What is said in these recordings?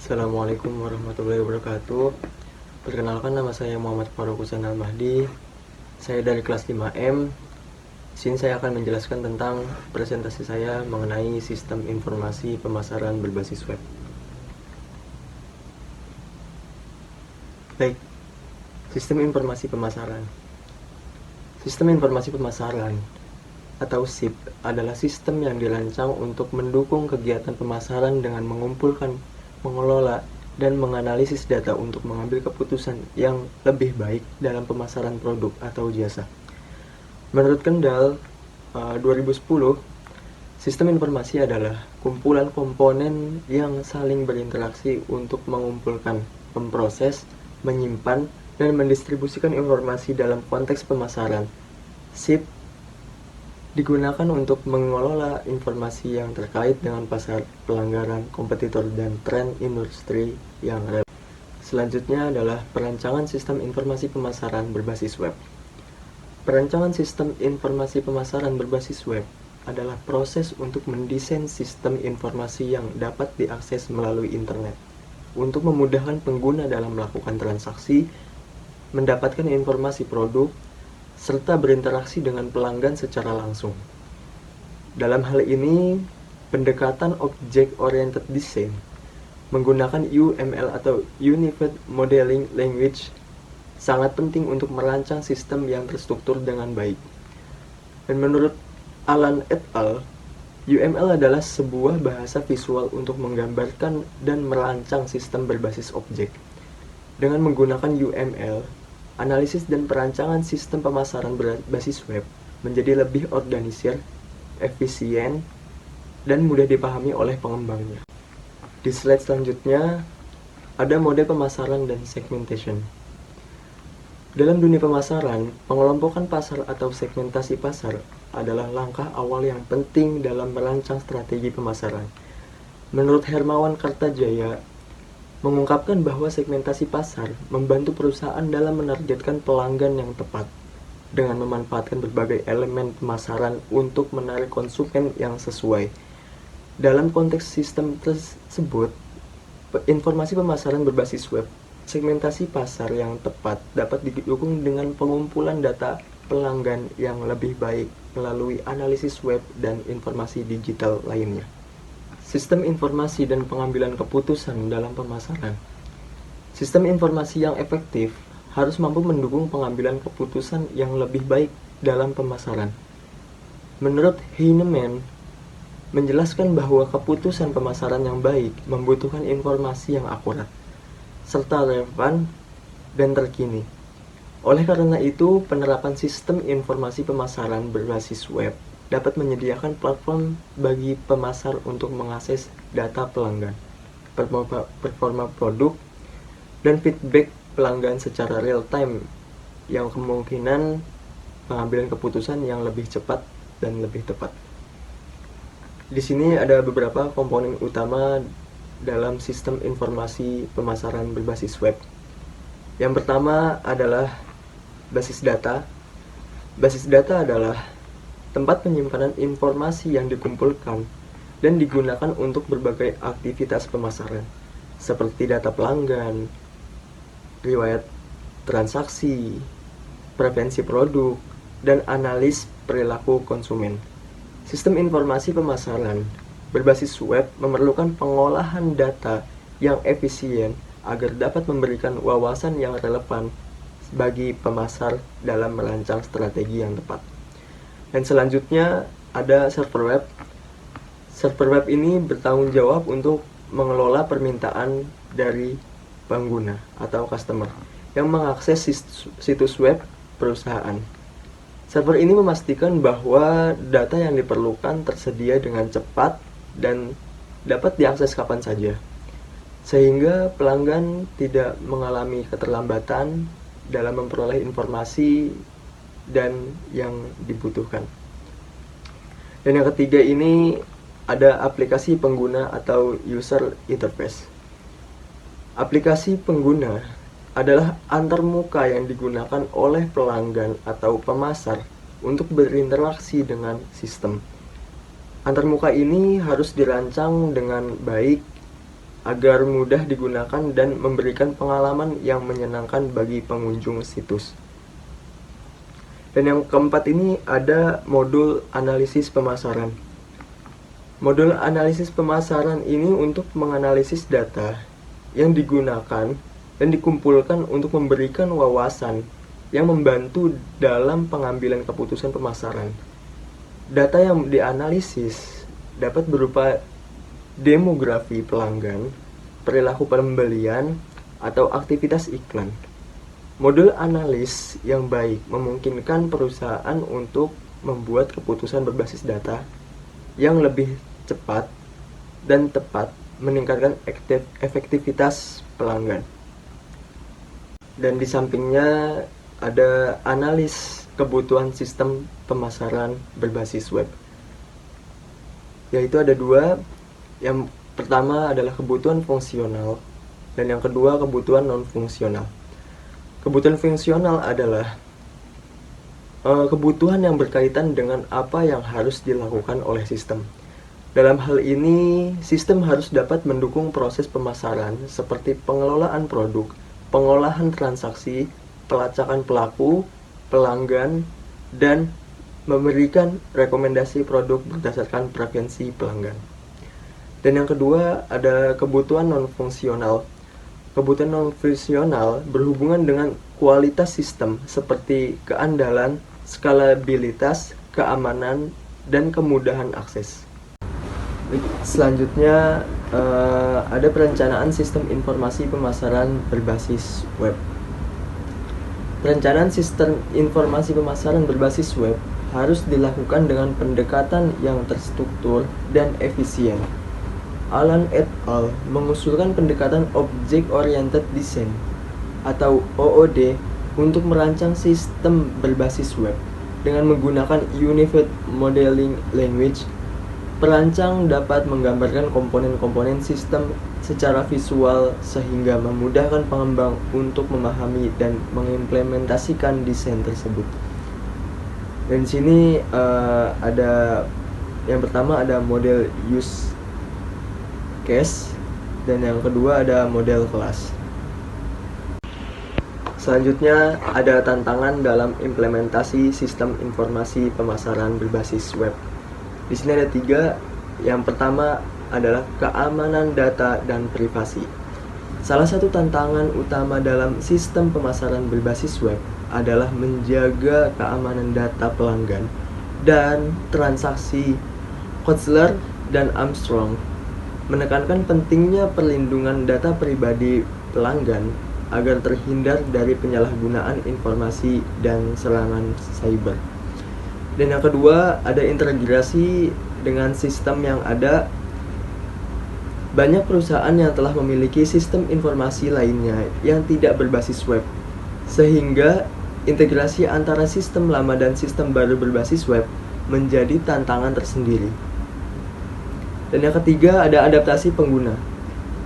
Assalamualaikum warahmatullahi wabarakatuh. Perkenalkan, nama saya Muhammad Faruk Husain Al-Mahdi. Saya dari kelas 5M. Di sini saya akan menjelaskan tentang presentasi saya mengenai sistem informasi pemasaran berbasis web. Baik, sistem informasi pemasaran. Sistem informasi pemasaran atau SIP adalah sistem yang dirancang untuk mendukung kegiatan pemasaran dengan mengumpulkan, mengelola, dan menganalisis data untuk mengambil keputusan yang lebih baik dalam pemasaran produk atau jasa. Menurut Kendall 2010, sistem informasi adalah kumpulan komponen yang saling berinteraksi untuk mengumpulkan, memproses, menyimpan, dan mendistribusikan informasi dalam konteks pemasaran. SIP digunakan untuk mengelola informasi yang terkait dengan pasar, pelanggaran, kompetitor, dan tren industri yang relevan. Selanjutnya adalah perancangan sistem informasi pemasaran berbasis web. Perancangan sistem informasi pemasaran berbasis web adalah proses untuk mendesain sistem informasi yang dapat diakses melalui internet untuk memudahkan pengguna dalam melakukan transaksi, mendapatkan informasi produk, serta berinteraksi dengan pelanggan secara langsung. Dalam hal ini, pendekatan Object-Oriented Design menggunakan UML atau Unified Modeling Language sangat penting untuk merancang sistem yang terstruktur dengan baik. Dan menurut Alan et al., UML adalah sebuah bahasa visual untuk menggambarkan dan merancang sistem berbasis objek. Dengan menggunakan UML, analisis dan perancangan sistem pemasaran berbasis web menjadi lebih organisir, efisien, dan mudah dipahami oleh pengembangnya. Di slide selanjutnya, ada mode pemasaran dan segmentation. Dalam dunia pemasaran, pengelompokan pasar atau segmentasi pasar adalah langkah awal yang penting dalam merancang strategi pemasaran. Menurut Hermawan Kartajaya, mengungkapkan bahwa segmentasi pasar membantu perusahaan dalam menargetkan pelanggan yang tepat dengan memanfaatkan berbagai elemen pemasaran untuk menarik konsumen yang sesuai. Dalam konteks sistem tersebut, informasi pemasaran berbasis web, segmentasi pasar yang tepat dapat didukung dengan pengumpulan data pelanggan yang lebih baik melalui analisis web dan informasi digital lainnya. Sistem informasi dan pengambilan keputusan dalam pemasaran. Sistem informasi yang efektif harus mampu mendukung pengambilan keputusan yang lebih baik dalam pemasaran. Menurut Heinemann, menjelaskan bahwa keputusan pemasaran yang baik membutuhkan informasi yang akurat, serta relevan dan terkini. Oleh karena itu, penerapan sistem informasi pemasaran berbasis web dapat menyediakan platform bagi pemasar untuk mengakses data pelanggan, performa produk, dan feedback pelanggan secara real time yang kemungkinan pengambilan keputusan yang lebih cepat dan lebih tepat. Di sini ada beberapa komponen utama dalam sistem informasi pemasaran berbasis web. Yang pertama adalah basis data. Basis data adalah tempat penyimpanan informasi yang dikumpulkan dan digunakan untuk berbagai aktivitas pemasaran, seperti data pelanggan, riwayat transaksi, preferensi produk, dan analis perilaku konsumen. Sistem informasi pemasaran berbasis web memerlukan pengolahan data yang efisien agar dapat memberikan wawasan yang relevan bagi pemasar dalam merancang strategi yang tepat. Dan selanjutnya ada server web. Server web ini bertanggung jawab untuk mengelola permintaan dari pengguna atau customer yang mengakses situs web perusahaan. Server ini memastikan bahwa data yang diperlukan tersedia dengan cepat dan dapat diakses kapan saja, sehingga pelanggan tidak mengalami keterlambatan dalam memperoleh informasi dan yang dibutuhkan. Dan yang ketiga ini ada aplikasi pengguna atau user interface. Aplikasi pengguna adalah antarmuka yang digunakan oleh pelanggan atau pemasar untuk berinteraksi dengan sistem. Antarmuka ini harus dirancang dengan baik agar mudah digunakan dan memberikan pengalaman yang menyenangkan bagi pengunjung situs. Dan yang keempat ini ada modul analisis pemasaran. Modul analisis pemasaran ini untuk menganalisis data yang digunakan dan dikumpulkan untuk memberikan wawasan yang membantu dalam pengambilan keputusan pemasaran. Data yang dianalisis dapat berupa demografi pelanggan, perilaku pembelian, atau aktivitas iklan. Modul analis yang baik memungkinkan perusahaan untuk membuat keputusan berbasis data yang lebih cepat dan tepat, meningkatkan efektivitas pelanggan. Dan di sampingnya ada analis kebutuhan sistem pemasaran berbasis web, yaitu ada dua. Yang pertama adalah kebutuhan fungsional dan yang kedua kebutuhan non-fungsional. Kebutuhan fungsional adalah kebutuhan yang berkaitan dengan apa yang harus dilakukan oleh sistem. Dalam hal ini, sistem harus dapat mendukung proses pemasaran seperti pengelolaan produk, pengolahan transaksi, pelacakan pelaku, pelanggan, dan memberikan rekomendasi produk berdasarkan preferensi pelanggan. Dan yang kedua ada kebutuhan non-fungsional. Kebutuhan non-fungsional berhubungan dengan kualitas sistem seperti keandalan, skalabilitas, keamanan, dan kemudahan akses. Selanjutnya ada perencanaan sistem informasi pemasaran berbasis web. Perencanaan sistem informasi pemasaran berbasis web harus dilakukan dengan pendekatan yang terstruktur dan efisien. Allen et al. Mengusulkan pendekatan Object Oriented Design atau OOD untuk merancang sistem berbasis web. Dengan menggunakan Unified Modeling Language, perancang dapat menggambarkan komponen-komponen sistem secara visual sehingga memudahkan pengembang untuk memahami dan mengimplementasikan desain tersebut. Dan di sini ada yang pertama ada model use case dan yang kedua ada model kelas. Selanjutnya ada tantangan dalam implementasi sistem informasi pemasaran berbasis web. Di sini ada 3. Yang pertama adalah keamanan data dan privasi. Salah satu tantangan utama dalam sistem pemasaran berbasis web adalah menjaga keamanan data pelanggan dan transaksi. Kotzler dan Armstrong menekankan pentingnya perlindungan data pribadi pelanggan agar terhindar dari penyalahgunaan informasi dan serangan cyber. Dan yang kedua ada integrasi dengan sistem yang ada. Banyak perusahaan yang telah memiliki sistem informasi lainnya yang tidak berbasis web, sehingga integrasi antara sistem lama dan sistem baru berbasis web menjadi tantangan tersendiri. Dan yang ketiga ada adaptasi pengguna.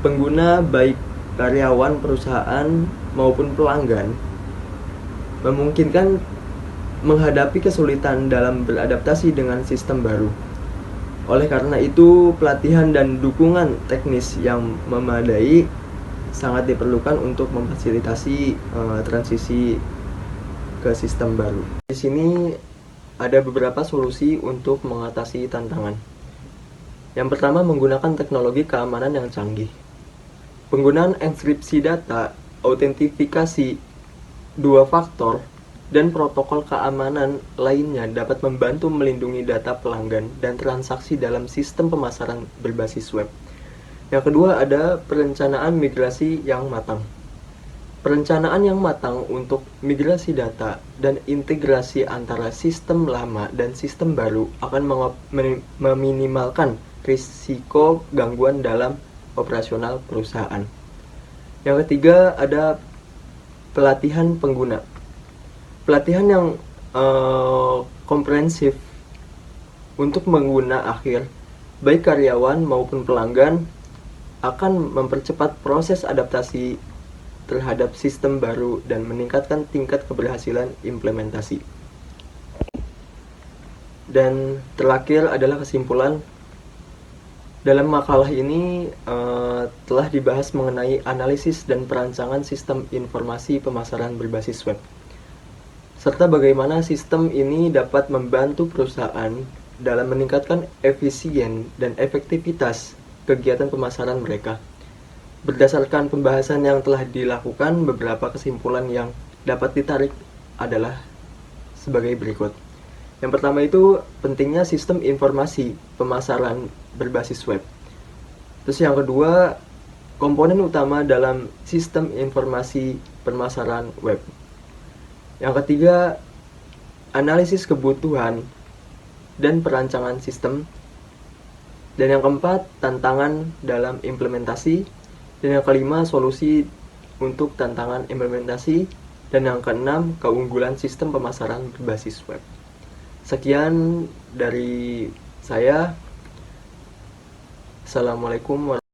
Pengguna baik karyawan perusahaan maupun pelanggan memungkinkan menghadapi kesulitan dalam beradaptasi dengan sistem baru. Oleh karena itu, pelatihan dan dukungan teknis yang memadai sangat diperlukan untuk memfasilitasi transisi ke sistem baru. Di sini ada beberapa solusi untuk mengatasi tantangan. Yang pertama, menggunakan teknologi keamanan yang canggih. Penggunaan enkripsi data, autentifikasi, 2 faktor, dan protokol keamanan lainnya dapat membantu melindungi data pelanggan dan transaksi dalam sistem pemasaran berbasis web. Yang kedua ada perencanaan migrasi yang matang. Perencanaan yang matang untuk migrasi data dan integrasi antara sistem lama dan sistem baru akan meminimalkan risiko gangguan dalam operasional perusahaan. Yang ketiga ada pelatihan pengguna. Pelatihan yang komprehensif untuk pengguna akhir, baik karyawan maupun pelanggan, akan mempercepat proses adaptasi terhadap sistem baru dan meningkatkan tingkat keberhasilan implementasi. Dan terakhir adalah kesimpulan. Dalam makalah ini telah dibahas mengenai analisis dan perancangan sistem informasi pemasaran berbasis web, serta bagaimana sistem ini dapat membantu perusahaan dalam meningkatkan efisien dan efektivitas kegiatan pemasaran mereka. Berdasarkan pembahasan yang telah dilakukan, beberapa kesimpulan yang dapat ditarik adalah sebagai berikut. Yang pertama itu pentingnya sistem informasi pemasaran berbasis web. Terus yang kedua, komponen utama dalam sistem informasi pemasaran web. Yang ketiga, analisis kebutuhan dan perancangan sistem. Dan yang keempat, tantangan dalam implementasi. Dan yang kelima, solusi untuk tantangan implementasi. Dan yang keenam, keunggulan sistem pemasaran berbasis web. Sekian dari saya. Assalamualaikum warahmatullahi wabarakatuh.